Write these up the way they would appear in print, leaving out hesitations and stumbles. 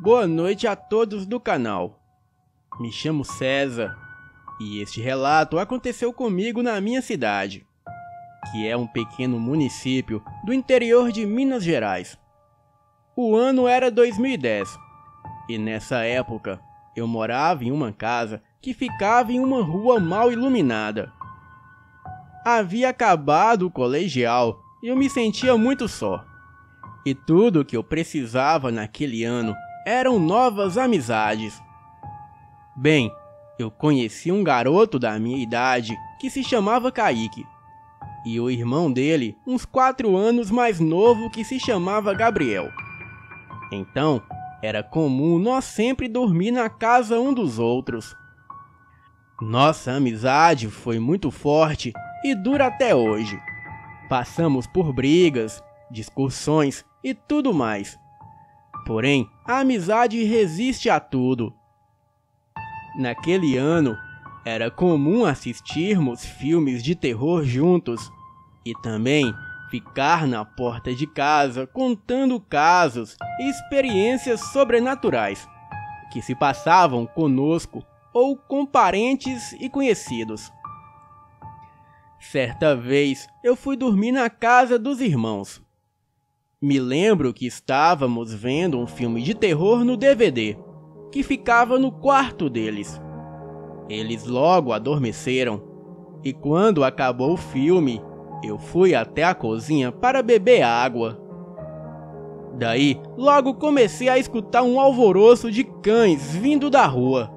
Boa noite a todos do canal. Me chamo César e este relato aconteceu comigo na minha cidade, que é um pequeno município do interior de Minas Gerais. O ano era 2010 e nessa época eu morava em uma casa que ficava em uma rua mal iluminada. Havia acabado o colegial e eu me sentia muito só. E tudo o que eu precisava naquele ano eram novas amizades. Bem, eu conheci um garoto da minha idade que se chamava Kaique, e o irmão dele, uns 4 anos mais novo, que se chamava Gabriel. Então, era comum nós sempre dormir na casa um dos outros. Nossa amizade foi muito forte e dura até hoje. Passamos por brigas, discussões e tudo mais. Porém, a amizade resiste a tudo. Naquele ano, era comum assistirmos filmes de terror juntos e também ficar na porta de casa contando casos e experiências sobrenaturais que se passavam conosco ou com parentes e conhecidos. Certa vez, eu fui dormir na casa dos irmãos. Me lembro que estávamos vendo um filme de terror no DVD, que ficava no quarto deles. Eles logo adormeceram, e quando acabou o filme, eu fui até a cozinha para beber água. Daí, logo comecei a escutar um alvoroço de cães vindo da rua.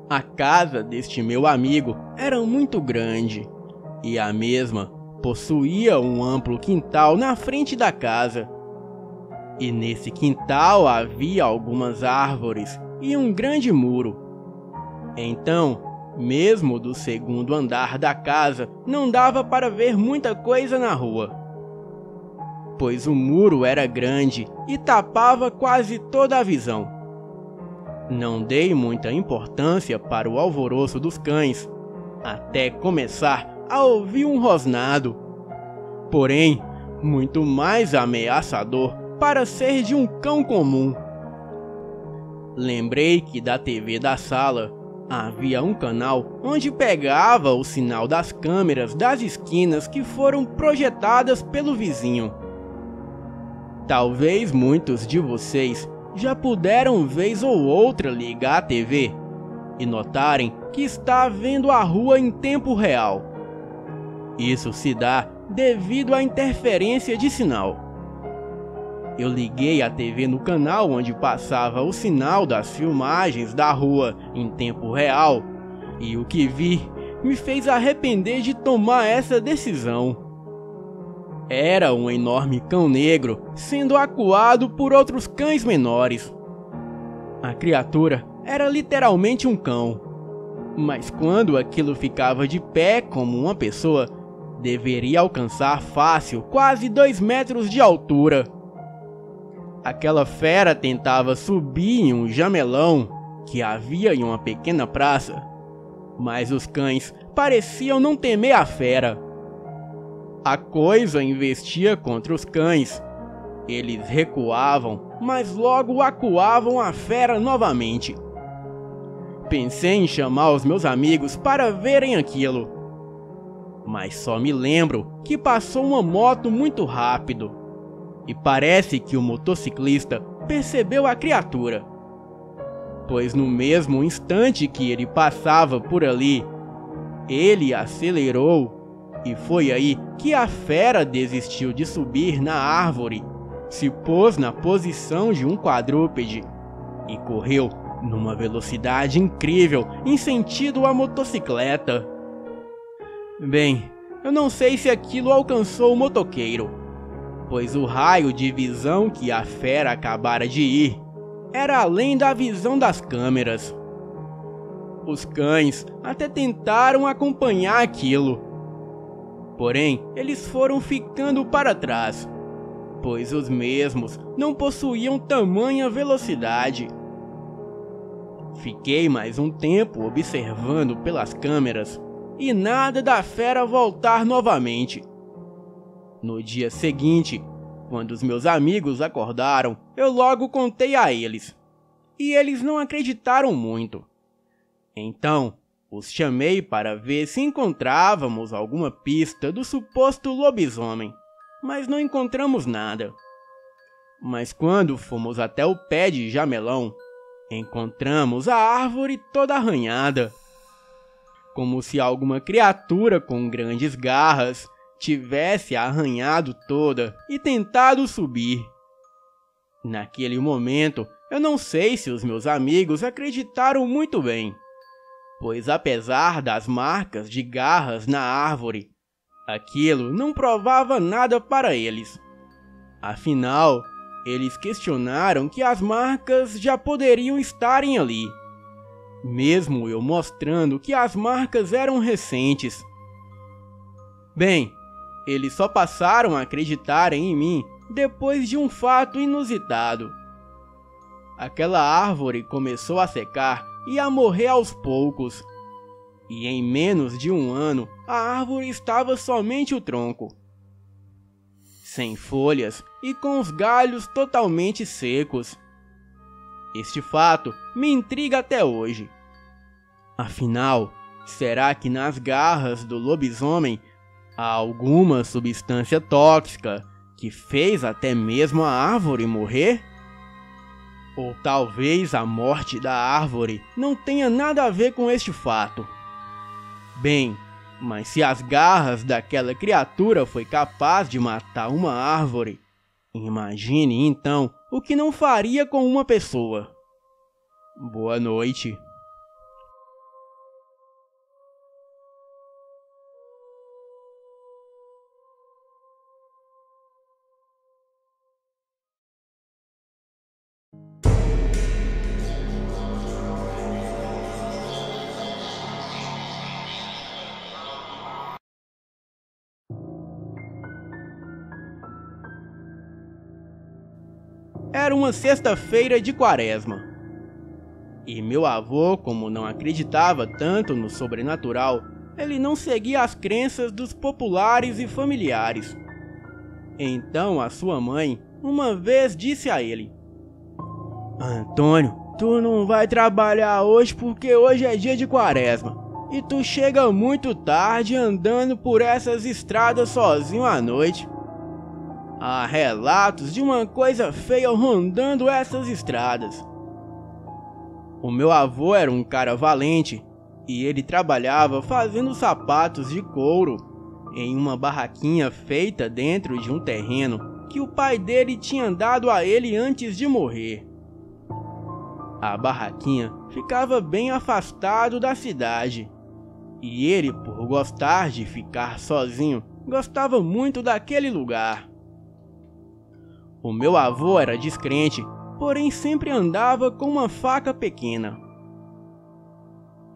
A casa deste meu amigo era muito grande, e a mesma possuía um amplo quintal na frente da casa. E nesse quintal havia algumas árvores e um grande muro. Então, mesmo do segundo andar da casa, não dava para ver muita coisa na rua, pois o muro era grande e tapava quase toda a visão. Não dei muita importância para o alvoroço dos cães, até começar a ouvir um rosnado, porém, muito mais ameaçador para ser de um cão comum. Lembrei que da TV da sala havia um canal onde pegava o sinal das câmeras das esquinas que foram projetadas pelo vizinho. Talvez muitos de vocês já puderam vez ou outra ligar a TV e notarem que está vendo a rua em tempo real. Isso se dá devido à interferência de sinal. Eu liguei a TV no canal onde passava o sinal das filmagens da rua em tempo real, e o que vi me fez arrepender de tomar essa decisão. Era um enorme cão negro sendo acuado por outros cães menores. A criatura era literalmente um cão, mas quando aquilo ficava de pé como uma pessoa, deveria alcançar fácil quase 2 metros de altura. Aquela fera tentava subir em um jamelão que havia em uma pequena praça, mas os cães pareciam não temer a fera. A coisa investia contra os cães. Eles recuavam, mas logo acuavam a fera novamente. Pensei em chamar os meus amigos para verem aquilo, mas só me lembro que passou uma moto muito rápido, e parece que o motociclista percebeu a criatura, pois no mesmo instante que ele passava por ali, ele acelerou, e foi aí que a fera desistiu de subir na árvore, se pôs na posição de um quadrúpede e correu numa velocidade incrível em sentido à motocicleta. Bem, eu não sei se aquilo alcançou o motoqueiro, pois o raio de visão que a fera acabara de ir era além da visão das câmeras. Os cães até tentaram acompanhar aquilo, porém eles foram ficando para trás, pois os mesmos não possuíam tamanha velocidade. Fiquei mais um tempo observando pelas câmeras e nada da fera voltar novamente. No dia seguinte, Quando os meus amigos acordaram, eu logo contei a eles. E eles não acreditaram muito. Então, os chamei para ver se encontrávamos alguma pista do suposto lobisomem, mas não encontramos nada. Mas quando fomos até o pé de jamelão, encontramos a árvore toda arranhada, como se alguma criatura com grandes garras tivesse arranhado toda e tentado subir. Naquele momento, eu não sei se os meus amigos acreditaram muito bem, pois apesar das marcas de garras na árvore, aquilo não provava nada para eles. Afinal, eles questionaram que as marcas já poderiam estarem ali, mesmo eu mostrando que as marcas eram recentes. Bem, eles só passaram a acreditar em mim depois de um fato inusitado. Aquela árvore começou a secar e a morrer aos poucos. E em menos de um ano, a árvore estava somente o tronco, sem folhas e com os galhos totalmente secos. Este fato me intriga até hoje. Afinal, será que nas garras do lobisomem há alguma substância tóxica que fez até mesmo a árvore morrer? Ou talvez a morte da árvore não tenha nada a ver com este fato. Bem, mas se as garras daquela criatura foi capaz de matar uma árvore, imagine então o que não faria com uma pessoa. Boa noite. Era uma sexta-feira de quaresma. E meu avô, como não acreditava tanto no sobrenatural, ele não seguia as crenças dos populares e familiares. Então a sua mãe, uma vez disse a ele: Antônio, tu não vai trabalhar hoje porque hoje é dia de quaresma. E tu chega muito tarde andando por essas estradas sozinho à noite. Há relatos de uma coisa feia rondando essas estradas. O meu avô era um cara valente e ele trabalhava fazendo sapatos de couro em uma barraquinha feita dentro de um terreno que o pai dele tinha dado a ele antes de morrer. A barraquinha ficava bem afastado da cidade e ele, por gostar de ficar sozinho, gostava muito daquele lugar. O meu avô era descrente, porém sempre andava com uma faca pequena.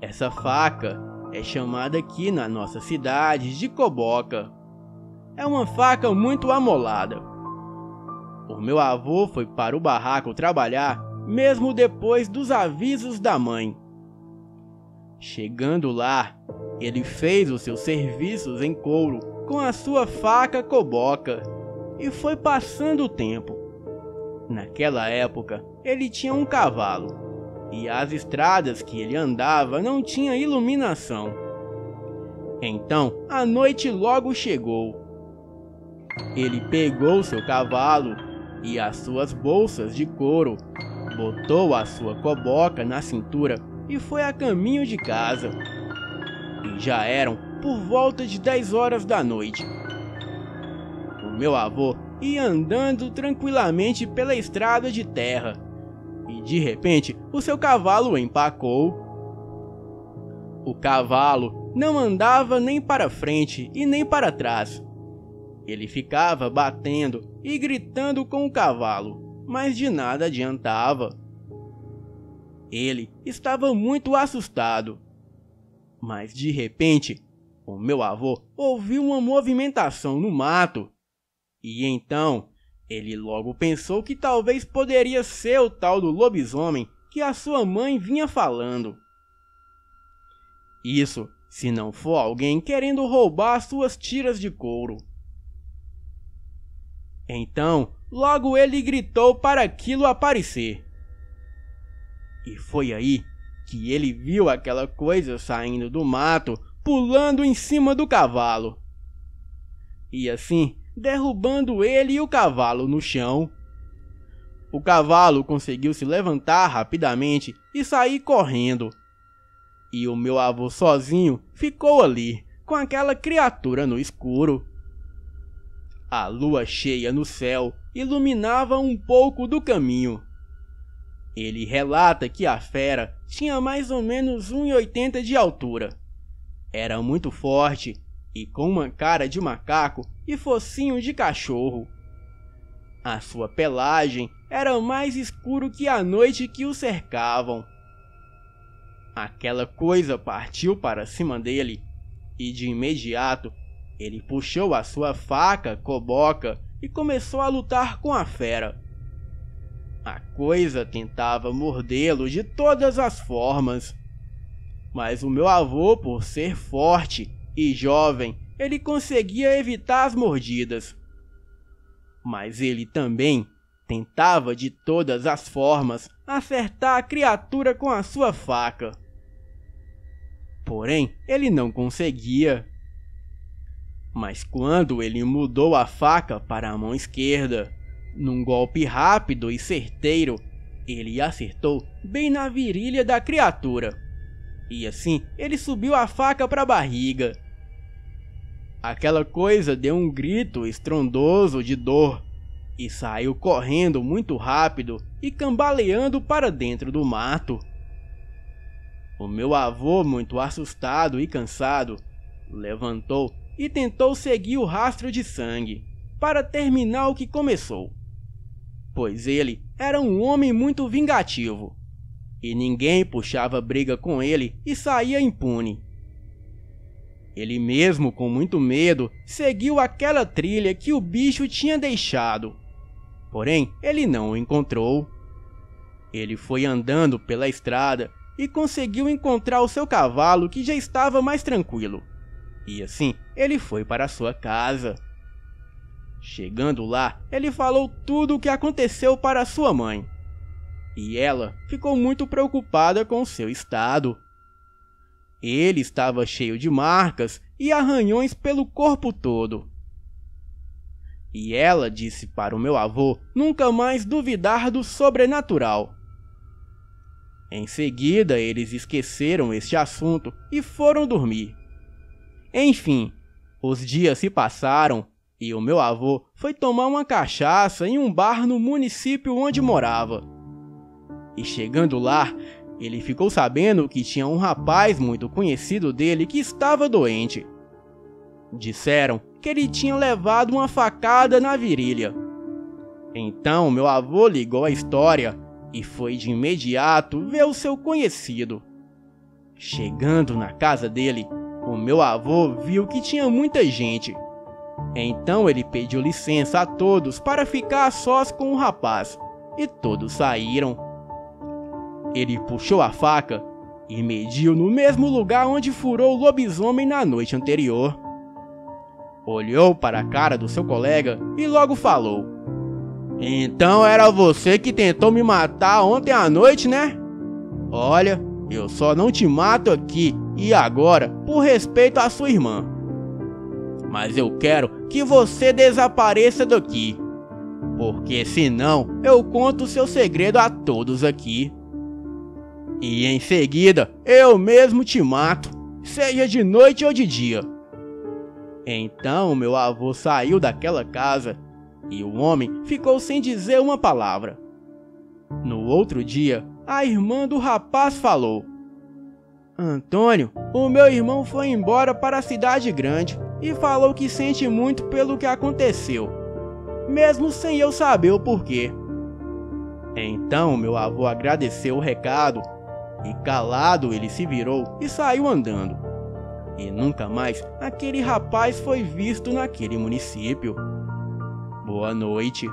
Essa faca é chamada aqui na nossa cidade de coboca. É uma faca muito amolada. O meu avô foi para o barraco trabalhar, mesmo depois dos avisos da mãe. Chegando lá, ele fez os seus serviços em couro com a sua faca coboca. E foi passando o tempo. Naquela época, ele tinha um cavalo, e as estradas que ele andava não tinham iluminação. Então, a noite logo chegou. Ele pegou seu cavalo e as suas bolsas de couro, botou a sua coboca na cintura e foi a caminho de casa. E já eram por volta de 10 horas da noite. Meu avô ia andando tranquilamente pela estrada de terra e de repente o seu cavalo empacou. O cavalo não andava nem para frente e nem para trás. Ele ficava batendo e gritando com o cavalo, mas de nada adiantava. Ele estava muito assustado. Mas de repente, o meu avô ouviu uma movimentação no mato. E então, ele logo pensou que talvez poderia ser o tal do lobisomem que a sua mãe vinha falando. Isso, se não for alguém querendo roubar suas tiras de couro. Então, logo ele gritou para aquilo aparecer. E foi aí que ele viu aquela coisa saindo do mato, pulando em cima do cavalo. E assim, derrubando ele e o cavalo no chão. O cavalo conseguiu se levantar rapidamente e sair correndo. E o meu avô sozinho ficou ali, com aquela criatura no escuro. A lua cheia no céu iluminava um pouco do caminho. Ele relata que a fera tinha mais ou menos 1,80 de altura. Era muito forte e com uma cara de macaco e focinho de cachorro. A sua pelagem era mais escuro que a noite que o cercavam. Aquela coisa partiu para cima dele e de imediato ele puxou a sua faca coboca e começou a lutar com a fera. A coisa tentava mordê-lo de todas as formas, mas o meu avô, por ser forte e jovem, ele conseguia evitar as mordidas. Mas ele também tentava de todas as formas acertar a criatura com a sua faca. Porém, ele não conseguia. Mas quando ele mudou a faca para a mão esquerda, num golpe rápido e certeiro, ele acertou bem na virilha da criatura. E assim, ele subiu a faca para a barriga. Aquela coisa deu um grito estrondoso de dor e saiu correndo muito rápido e cambaleando para dentro do mato. O meu avô, muito assustado e cansado, levantou e tentou seguir o rastro de sangue para terminar o que começou, pois ele era um homem muito vingativo e ninguém puxava briga com ele e saía impune. Ele mesmo, com muito medo, seguiu aquela trilha que o bicho tinha deixado, porém ele não o encontrou. Ele foi andando pela estrada e conseguiu encontrar o seu cavalo, que já estava mais tranquilo. E assim, ele foi para sua casa. Chegando lá, ele falou tudo o que aconteceu para sua mãe. E ela ficou muito preocupada com seu estado. Ele estava cheio de marcas e arranhões pelo corpo todo. E ela disse para o meu avô nunca mais duvidar do sobrenatural. Em seguida, eles esqueceram este assunto e foram dormir. Enfim, os dias se passaram e o meu avô foi tomar uma cachaça em um bar no município onde morava. E chegando lá, ele ficou sabendo que tinha um rapaz muito conhecido dele que estava doente. Disseram que ele tinha levado uma facada na virilha. Então meu avô ligou a história e foi de imediato ver o seu conhecido. Chegando na casa dele, o meu avô viu que tinha muita gente. Então ele pediu licença a todos para ficar a sós com o rapaz, e todos saíram. Ele puxou a faca e mediu no mesmo lugar onde furou o lobisomem na noite anterior. Olhou para a cara do seu colega e logo falou: "Então era você que tentou me matar ontem à noite, né? Olha, eu só não te mato aqui e agora por respeito à sua irmã. Mas eu quero que você desapareça daqui, porque senão eu conto seu segredo a todos aqui. E em seguida eu mesmo te mato, seja de noite ou de dia." Então meu avô saiu daquela casa e o homem ficou sem dizer uma palavra. No outro dia, a irmã do rapaz falou: "Antônio, o meu irmão foi embora para a cidade grande e falou que sente muito pelo que aconteceu, mesmo sem eu saber o porquê." Então meu avô agradeceu o recado e calado ele se virou e saiu andando. E nunca mais aquele rapaz foi visto naquele município. Boa noite.